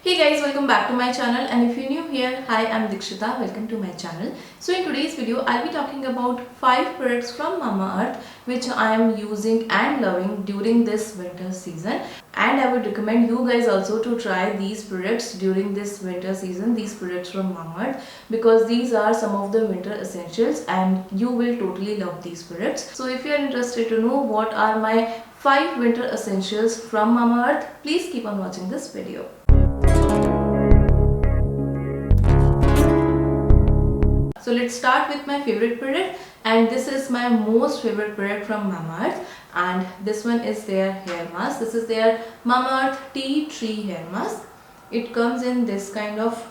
Hey guys, welcome back to my channel, and if you're new here, hi, I'm Dikshita. Welcome to my channel. So in today's video, I'll be talking about 5 products from Mamaearth which I am using and loving during this winter season, and I would recommend you guys also to try these products during this winter season, these products from Mamaearth, because these are some of the winter essentials and you will totally love these products. So if you are interested to know what are my 5 winter essentials from Mamaearth, please keep on watching this video. So let's start with my favorite product, and this is my most favorite product from Mamaearth, and this one is their hair mask. This is their Mamaearth Tea Tree hair mask. It comes in this kind of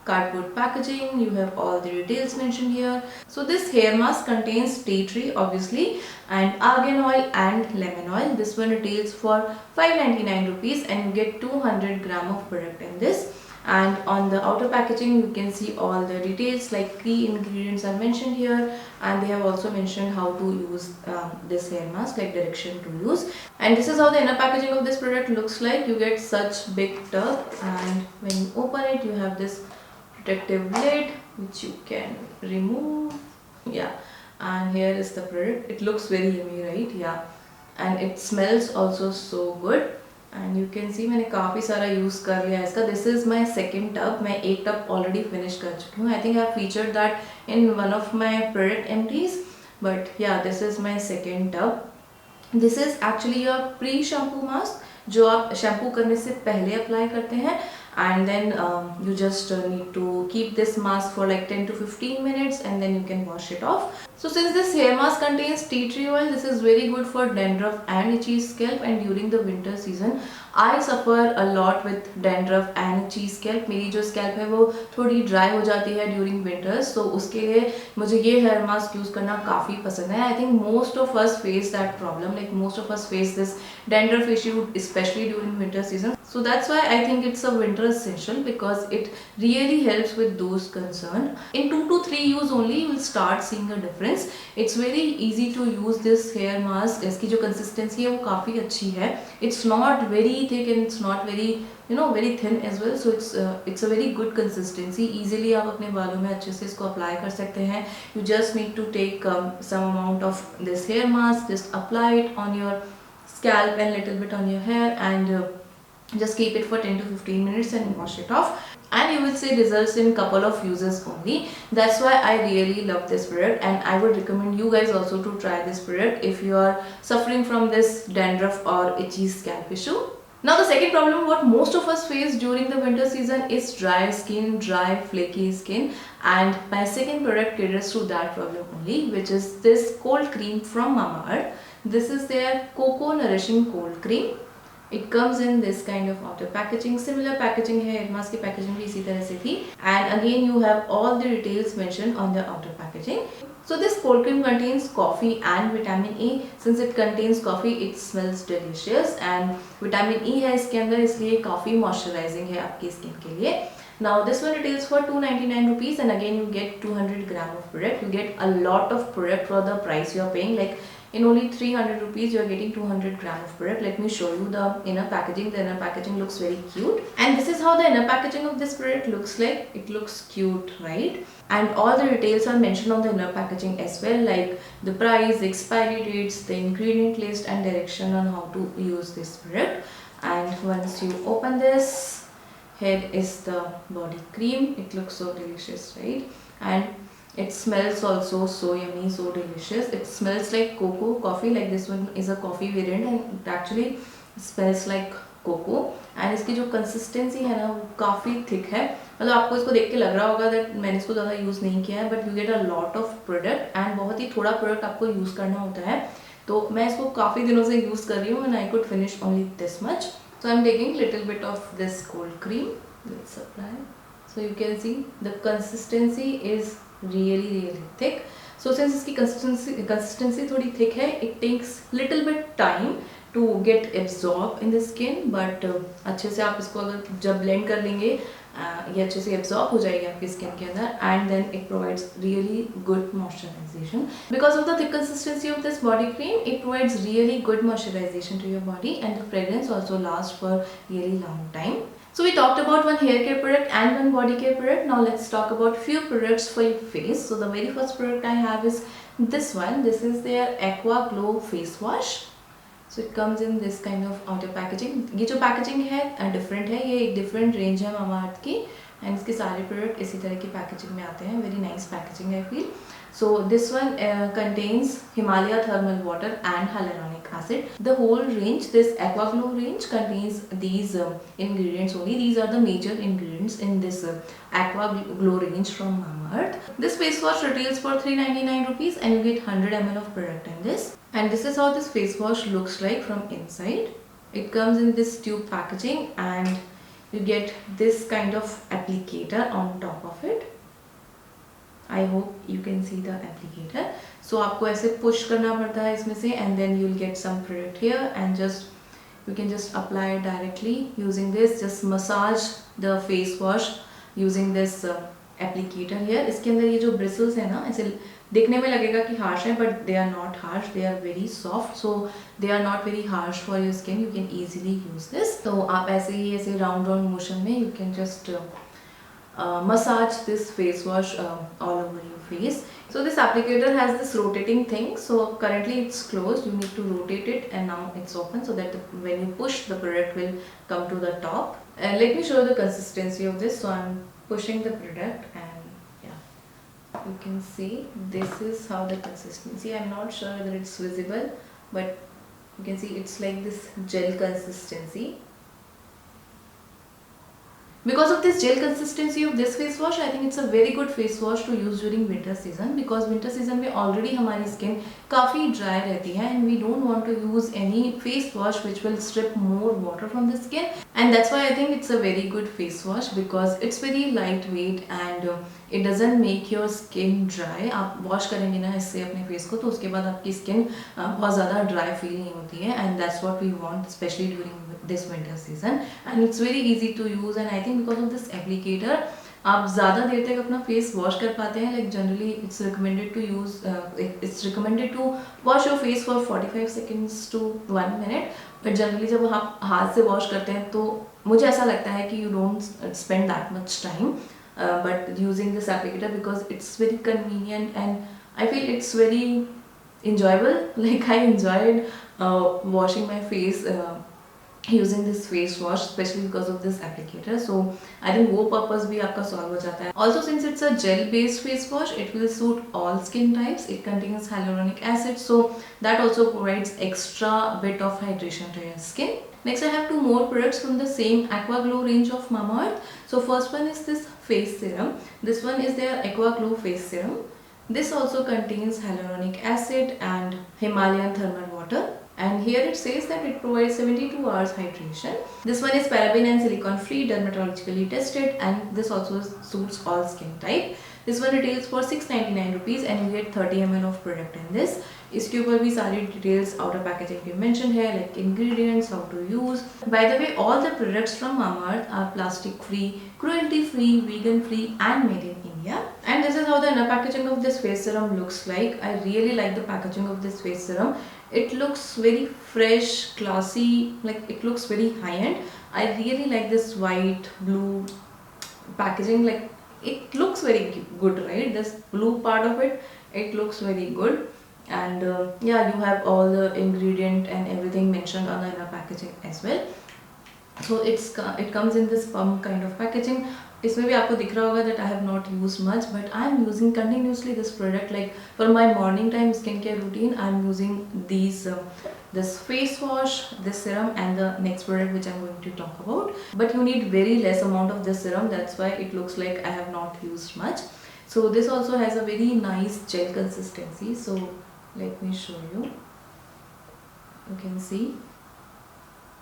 cardboard packaging. You have all the details mentioned here. So this hair mask contains tea tree obviously, and argan oil and lemon oil. This one retails for 599 rupees and you get 200 gram of product in this. And on the outer packaging you can see all the details, like key ingredients are mentioned here, and they have also mentioned how to use this hair mask, like direction to use. And this is how the inner packaging of this product looks like. You get such big tub, and when you open it you have this protective lid which you can remove. Yeah, and here is the product. It looks very yummy, right? Yeah, and it smells also so good. And you can see मैंने काफ़ी सारा use कर लिया है इसका. This is my second tub. मैं एक tub already finish कर चुकी हूँ. I think I have featured that in one of my product empties, but yeah this is my second tub. This is actually your pre shampoo mask, जो आप shampoo करने से पहले अप्लाई करते हैं, and then you just need to keep this mask for like 10 to 15 minutes and then you can wash it off. So since this hair mask contains tea tree oil, this is very good for dandruff and itchy scalp. And during the winter season I suffer a lot with dandruff and itchy scalp. मेरी जो scalp है वो थोड़ी dry हो जाती है during winters, so उसके लिए मुझे ये hair mask use करना काफ़ी पसंद है. I think most of us face that problem, like most of us face this dandruff issue especially during winter season. So that's why I think it's a winter essential, because it really helps with those concerned. In 2 to 3 use only you will start seeing a difference. It's very easy to use this hair mask. इसकी जो consistency है वो काफ़ी अच्छी है. It's not very thick and it's not very very thin as well. So it's a very good consistency. Easily आप अपने बालों में अच्छे से इसको apply कर सकते हैं. You just need to take some amount of this hair mask, just apply it on your scalp and little bit on your hair, and just keep it for 10 to 15 minutes and wash it off, and you will see results in couple of uses only. That's why I really love this product, and I would recommend you guys also to try this product if you are suffering from this dandruff or itchy scalp issue. Now the second problem what most of us face during the winter season is dry skin, dry flaky skin, and my second product caters to that problem only, which is this cold cream from Mamaearth. This is their Cocoa Nourishing Cold Cream. It comes in this kind of outer packaging. Similar packaging है, hair mask की packaging भी इसी तरह से थी, and again you have all the details mentioned on the outer packaging. So this cold cream contains coffee and vitamin E. Since it contains coffee, it smells delicious, and vitamin E है इसके अंदर, इसलिए काफ़ी moisturizing है आपकी skin के लिए. Now this one retails for 299 rupees, and again you get 200 gram of product. You get a lot of product for the price you are paying. Like in only 300 rupees you are getting 200 gram of product. Let me show you the inner packaging. The inner packaging looks very cute, and this is how the inner packaging of this product looks like. It looks cute, right? And all the details are mentioned on the inner packaging as well, like the price, the expiry dates, the ingredient list, and direction on how to use this product. And once you open this, here is the body cream. It looks so delicious, right? And it smells also so yummy, so delicious. It smells like cocoa coffee. Like this one is a coffee variant, and it actually smells like cocoa. And इसकी जो consistency है ना वो काफ़ी thick है. मतलब आपको इसको देख के लग रहा होगा that मैंने इसको ज़्यादा यूज़ नहीं किया है, but you get a lot of product, and बहुत ही थोड़ा product आपको यूज़ करना होता है. तो मैं इसको काफ़ी दिनों से यूज़ कर रही हूँ, and I could finish only this much. So I'm taking little bit of this cold cream. Let's apply. So you can see the consistency is really thick. So since इसकी consistency थोड़ी thick है, it takes little bit time to get absorb in the skin, but अच्छे से आप इसको अगर जब blend कर लेंगे ये अच्छे से absorb हो जाएगी आपकी skin के अंदर, and then it provides really good moisturization. Because of the thick consistency of this body cream, it provides really good moisturization to your body, and the fragrance also lasts for really long time. So we talked about one hair care product and one body care product. Now let's talk about few products for your face. So the very first product I have is this one. This is their Aqua Glow face wash. So it comes in this kind of outer packaging. ये जो packaging है different है, ये एक different range है Mamaearth की, and इसके सारे product इसी तरह की packaging में आते हैं. Very nice packaging I feel. So this one contains Himalaya thermal water and hyaluronic acid. The whole range, this Aqua Glow range, contains these ingredients only. These are the major ingredients in this Aqua Glow range from Mamaearth. This face wash retails for 399 rupees and you get 100 ml of product in this. And this is how this face wash looks like from inside. It comes in this tube packaging and you get this kind of applicator on top of it. I hope you can see the applicator. So आपको ऐसे push करना पड़ता है इसमें से and then you'll get some product here and just you can just apply it directly using this. Just massage the face wash using this applicator here. इसके अंदर ये जो bristles है ना, ऐसे देखने में लगेगा कि harsh है, but they are not harsh. They are very soft, so they are not very harsh for your skin. You can easily use this. तो आप ऐसे ही ऐसे round motion में you can just massage this face wash all over your face. So this applicator has this rotating thing. So currently it's closed. You need to rotate it and now it's open so that when you push, the product will come to the top. Let me show you the consistency of this. So I'm pushing the product and yeah, you can see this is how the consistency. I'm not sure whether it's visible, but you can see it's like this gel consistency. Because of this gel consistency of this face wash, I think it's a very good face wash to use during winter season, because winter season में already हमारी skin काफ़ी dry रहती है and we don't want to use any face wash which will strip more water from the skin, and that's why I think it's a very good face wash because it's very lightweight and it doesn't make your skin dry. आप wash करेंगे ना इससे अपने face को तो उसके बाद आपकी skin बहुत ज़्यादा dry feel नहीं होती है, and that's what we want especially during this winter season. And it's very easy to use and I think because of this applicator आप ज़्यादा देर तक अपना फेस वॉश कर पाते हैं. Like generally it's recommended to use it's recommended to wash your face for 45 seconds to 1 minute, but generally जब आप हाथ से वॉश करते हैं तो मुझे ऐसा लगता है कि you don't spend that much time but using this applicator because it's very convenient and I feel it's very enjoyable. Like I enjoyed washing my face using this face wash especially because of this applicator. So I think वो purpose भी आपका solve हो जाता है. Also since it's a gel based face wash, it will suit all skin types. It contains hyaluronic acid, so that also provides extra bit of hydration to your skin. Next I have two more products from the same Aqua Glow range of Mamaearth. So first one is this face serum. This one is their Aqua Glow face serum. This also contains hyaluronic acid and Himalayan thermal water. And here it says that it provides 72 hours hydration. This one is paraben and silicone free, dermatologically tested, and this also suits all skin type. This one retails for 699 rupees and you get 30 ml of product in this. इसके ऊपर भी सारी details outer packaging पे mentioned है, like ingredients, how to use. By the way, all the products from Mamaearth are plastic free, cruelty free, vegan free and made in India. And this is how the inner packaging of this face serum looks like. I really like the packaging of this face serum. It looks very fresh, classy, like it looks very high-end. I really like this white, blue packaging. Like it looks very good, right? This blue part of it, it looks very good. And yeah, you have all the ingredient and everything mentioned on the inner packaging as well. So it comes in this pump kind of packaging. इसमें भी आपको दिख रहा होगा that I have not used much, but I am using continuously this product. Like for my morning time skincare routine, I am using these this face wash, this serum, and the next product which I am going to talk about. But you need very less amount of this serum. That's why it looks like I have not used much. So this also has a very nice gel consistency. So let me show you. You can see.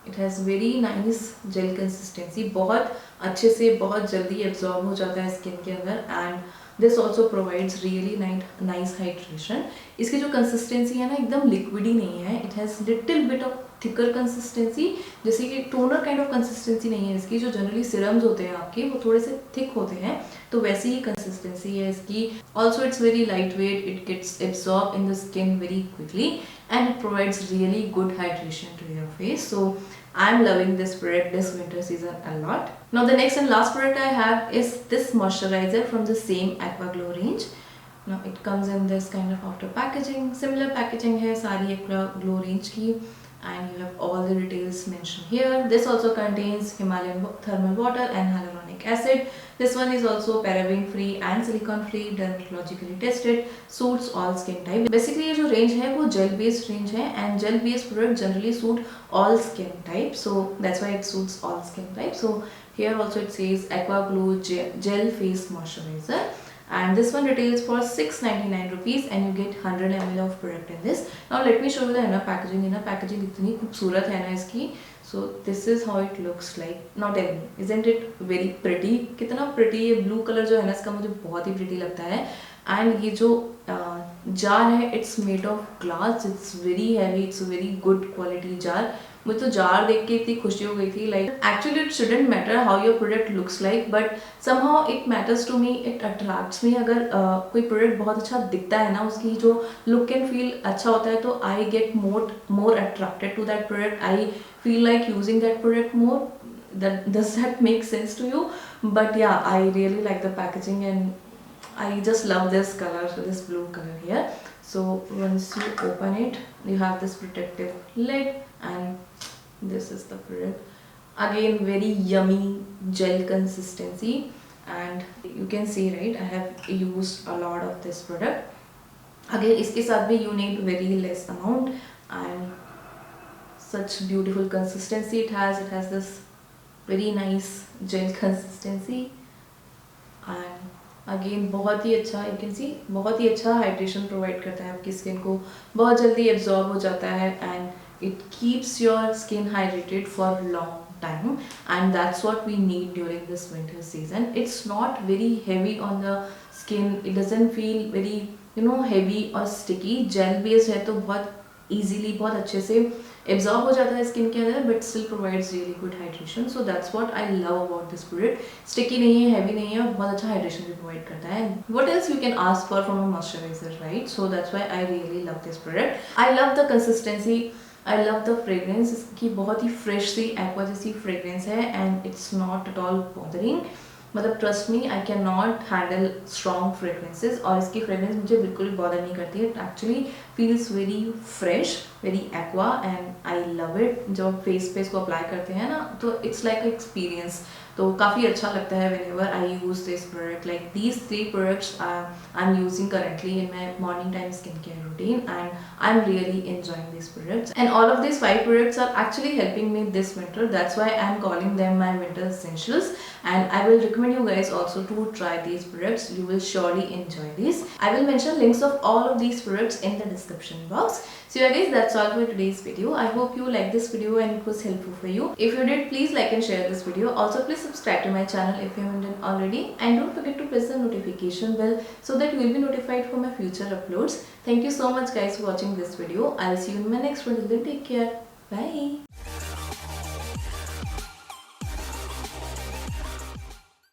It has very nice gel consistency. बहुत अच्छे से बहुत जल्दी absorb हो जाता है skin के अंदर, and this also provides really nice hydration. इसकी जो consistency है ना एकदम liquid ही नहीं है. It has little bit of thicker consistency, जैसे कि toner kind of consistency नहीं है इसकी. जो generally serums होते हैं आपके वो थोड़े से thick होते हैं, तो वैसी ही consistency है इसकी. Also it's very lightweight. It gets absorbed in the skin very quickly and it provides really good hydration to your face. So I'm loving this product this winter season a lot. Now the next and last product I have is this moisturizer from the same Aqua Glow range. Now it comes in this kind of outer packaging. Similar packaging है सारी Aqua Glow range की, and you have all the details mentioned here. This also contains Himalayan thermal water and hyaluronic acid. This one is also paraben free and silicone free, dermatologically tested, suits all skin type. Basically ये जो range है वो gel based range है, and gel based product generally suit all skin type, so that's why it suits all skin type. So here also it says Aqua Glow gel face moisturizer, and this one retails for 699 rupees and you get 100 ml of product in this. Now let me show you the inner packaging. Inner packaging इतनी खूबसूरत है ना इसकी. So this is how it looks like. Now tell me, isn't it very pretty? कितना pretty ये blue color जो है ना इसका मुझे बहुत ही pretty लगता है. And ये जो jar है, it's made of glass. It's very heavy. It's a very good quality jar. मुझे तो जार देख के इतनी खुशी हो गई थी. Like actually it shouldn't matter how your product looks like, but somehow it matters to me. It attracts me. अगर कोई product बहुत अच्छा दिखता है ना, उसकी जो look and feel अच्छा होता है, तो I get more attracted to that product. I feel like using that product more. Does that make sense to you? But yeah, I really like the packaging and I just love this color, this blue color here. So once you open it, you have this protective lid, and this is the product. Again, very yummy gel consistency, and you can see, right, I have used a lot of this product. Again, इसके साथ भी you need very less amount, and such beautiful consistency it has. It has this very nice gel consistency, and again बहुत ही अच्छा, you can सी, बहुत ही अच्छा hydration provide करता है आपकी स्किन को, बहुत जल्दी एब्जॉर्ब हो जाता है, and it keeps your skin hydrated for long time, and that's what we need during this winter season. It's not very heavy on the skin, it doesn't feel very heavy और sticky. Gel based है तो बहुत easily, बहुत अच्छे से absorb हो जाता है स्किन के अंदर, but still provides really good hydration. So that's what I love about this product. Sticky नहीं है, हैवी नहीं है, और बहुत अच्छा हाइड्रेशन भी प्रोवाइड करता है. What else you can ask for from a moisturiser, right? So that's why I really love this product. I love the consistency, I love the fragrance. इसकी बहुत ही फ्रेश सी एक्वा जैसी फ्रेग्रेंस है, and it's not at all bothering. मतलब trust me, I can not handle strong fragrances, और इसकी fragrance मुझे बिल्कुल भी बॉदर नहीं करती है. It actually feels very fresh, very aqua, and I love it. जब फेस पे इसको अप्लाई करते हैं ना, तो इट्स लाइक एक्सपीरियंस. तो काफ़ी अच्छा लगता है whenever I use this product. Like these 3 products I'm using currently in my morning time skincare routine, and I'm really enjoying these products. And all of these 5 products are actually helping me this winter. That's why I'm calling them my winter essentials. And I will recommend you guys also to try these products. You will surely enjoy these. I will mention links of all of these products in the description box. So yeah guys, that's all for today's video. I hope you liked this video and it was helpful for you. If you did, please like and share this video. Also please subscribe to my channel if you haven't done already, and don't forget to press the notification bell so that you will be notified for my future uploads. Thank you so much guys for watching this video. I'll see you in my next one. Till then, take care. Bye.